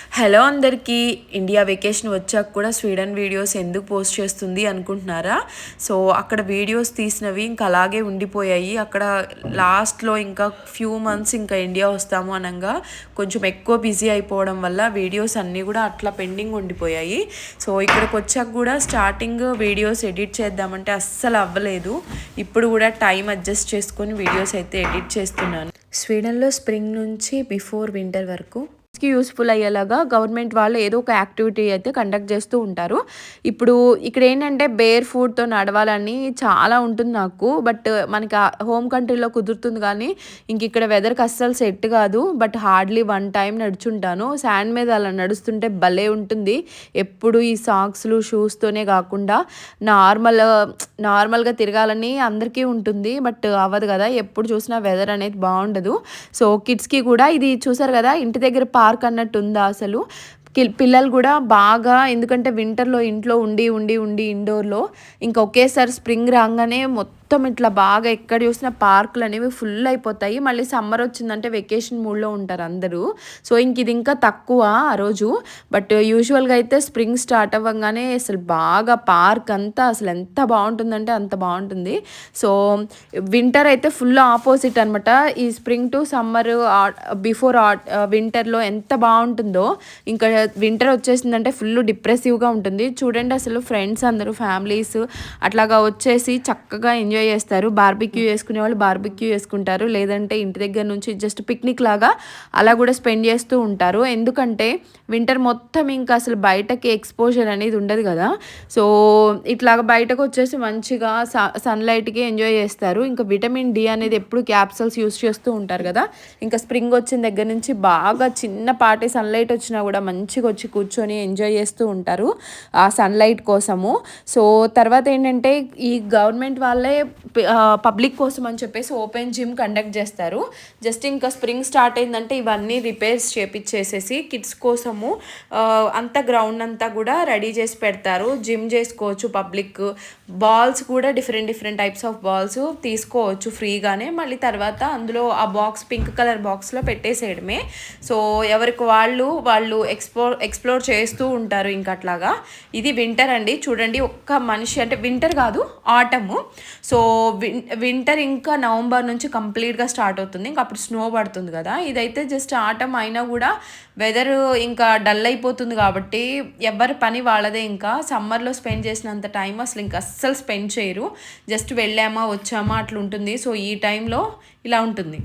Hello అందరికీ. India vacation వచ్చాక కూడా స్వీడన్ వీడియోస్ ఎందుకు పోస్ట్ చేస్తుంది అనుకుంటున్నారా? సో అక్కడ వీడియోస్ తీసినవి ఇంకా అలాగే ఉండిపోయాయి. అక్కడ లాస్ట్లో ఇంకా ఫ్యూ మంత్స్ ఇంకా ఇండియా వస్తాము అనగా కొంచెం ఎక్కువ బిజీ అయిపోవడం వల్ల వీడియోస్ అన్నీ కూడా అట్లా పెండింగ్ ఉండిపోయాయి. సో ఇక్కడికి వచ్చాక కూడా స్టార్టింగ్ వీడియోస్ ఎడిట్ చేద్దామంటే అస్సలు అవ్వలేదు. ఇప్పుడు కూడా టైం అడ్జస్ట్ చేసుకొని వీడియోస్ అయితే ఎడిట్ చేస్తున్నాను. స్వీడన్లో స్ప్రింగ్ నుంచి బిఫోర్ వింటర్ వరకు యూస్ఫుల్ అయ్యేలాగా గవర్నమెంట్ వాళ్ళు ఏదో ఒక యాక్టివిటీ అయితే కండక్ట్ చేస్తూ ఉంటారు. ఇప్పుడు ఇక్కడ ఏంటంటే బేర్ ఫుట్తో నడవాలని చాలా ఉంటుంది నాకు. బట్ మనకి హోమ్ కంట్రీలో కుదురుతుంది కానీ ఇంక ఇక్కడ వెదర్కి అస్సలు సెట్ కాదు. బట్ హార్డ్లీ 1 టైం నడుచుంటాను. శాండ్ మీద అలా నడుస్తుంటే భలే ఉంటుంది. ఎప్పుడు ఈ సాక్స్లు షూస్తోనే కాకుండా నార్మల్గా తిరగాలని అందరికీ ఉంటుంది. బట్ అవ్వదు కదా, ఎప్పుడు చూసినా వెదర్ అనేది బాగుండదు. సో కిడ్స్కి కూడా ఇది చూసారు కదా, ఇంటి దగ్గర పార్క్ అన్నట్టు ఉందా అసలు. పిల్లలు కూడా బాగా, ఎందుకంటే వింటర్లో ఇంట్లో ఉండి ఉండి ఉండి ఇండోర్లో ఇంకా ఒకేసారి స్ప్రింగ్ రాగానే మొత్తం ఇట్లా బాగా ఎక్కడ చూసినా పార్కులు అనేవి ఫుల్ అయిపోతాయి. మళ్ళీ సమ్మర్ వచ్చిందంటే వెకేషన్ మూడ్లో ఉంటారు అందరూ. సో ఇంక ఇది ఇంకా తక్కువ ఆ రోజు. బట్ యూజువల్గా అయితే స్ప్రింగ్ స్టార్ట్ అవ్వగానే అసలు బాగా పార్క్ అంతా అసలు ఎంత బాగుంటుందంటే అంత బాగుంటుంది. సో వింటర్ అయితే ఫుల్ ఆపోజిట్ అనమాట. ఈ స్ప్రింగ్ టు సమ్మర్ బిఫోర్ వింటర్లో ఎంత బాగుంటుందో ఇంకా వింటర్ వచ్చేసిందంటే ఫుల్ డిప్రెసివ్గా ఉంటుంది. చూడండి అసలు ఫ్రెండ్స్ అందరూ ఫ్యామిలీస్ అట్లాగా వచ్చేసి చక్కగా ఎంజాయ్ చేస్తారు. బార్బిక్యూ చేసుకునే వాళ్ళు బార్బిక్యూ చేసుకుంటారు, లేదంటే ఇంటి దగ్గర నుంచి జస్ట్ పిక్నిక్ లాగా అలా కూడా స్పెండ్ చేస్తూ ఉంటారు. ఎందుకంటే వింటర్ మొత్తం ఇంకా అసలు బయటకి ఎక్స్పోజర్ అనేది ఉండదు కదా. సో ఇట్లాగా బయటకు వచ్చేసి మంచిగా సన్లైట్కి ఎంజాయ్ చేస్తారు. ఇంకా విటమిన్ డి అనేది ఎప్పుడు క్యాప్సల్స్ యూస్ చేస్తూ ఉంటారు కదా. ఇంకా స్ప్రింగ్ వచ్చిన దగ్గర నుంచి బాగా చిన్నపాటి సన్లైట్ వచ్చినా కూడా మంచిగా వచ్చి కూర్చొని ఎంజాయ్ చేస్తూ ఉంటారు ఆ సన్లైట్ కోసము. సో తర్వాత ఏంటంటే ఈ గవర్నమెంట్ వాళ్ళే పబ్లిక్ కోసం అని చెప్పేసి ఓపెన్ జిమ్ కండక్ట్ చేస్తారు. జస్ట్ ఇంకా స్ప్రింగ్ స్టార్ట్ అయిందంటే ఇవన్నీ రిపేర్స్ చేపించేసేసి కిడ్స్ కోసము అంతా గ్రౌండ్ అంతా కూడా రెడీ చేసి పెడతారు. జిమ్ చేసుకోవచ్చు పబ్లిక్. బాల్స్ కూడా డిఫరెంట్ టైప్స్ ఆఫ్ బాల్స్ తీసుకోవచ్చు ఫ్రీగానే. మళ్ళీ తర్వాత అందులో ఆ బాక్స్ పింక్ కలర్ బాక్స్లో పెట్టేసేయడమే. సో ఎవరికి వాళ్ళు ఎక్స్ప్లోర్ చేస్తూ ఉంటారు ఇంకా అట్లాగా. ఇది వింటర్ అండి. చూడండి, ఒక్క మనిషి, అంటే వింటర్ కాదు ఆటము. సో వింటర్ ఇంకా నవంబర్ నుంచి కంప్లీట్గా స్టార్ట్ అవుతుంది. ఇంకా అప్పుడు స్నో పడుతుంది కదా. ఇదైతే జస్ట్ ఆటం అయినా కూడా వెదర్ ఇంకా డల్ అయిపోతుంది కాబట్టి ఎవరి పని వాళ్ళదే. ఇంకా సమ్మర్లో స్పెండ్ చేసినంత టైం అసలు ఇంకా అస్సలు స్పెండ్ చేయరు. జస్ట్ వెళ్ళామా వచ్చామా అట్లా ఉంటుంది. సో ఈ టైంలో ఇలా ఉంటుంది.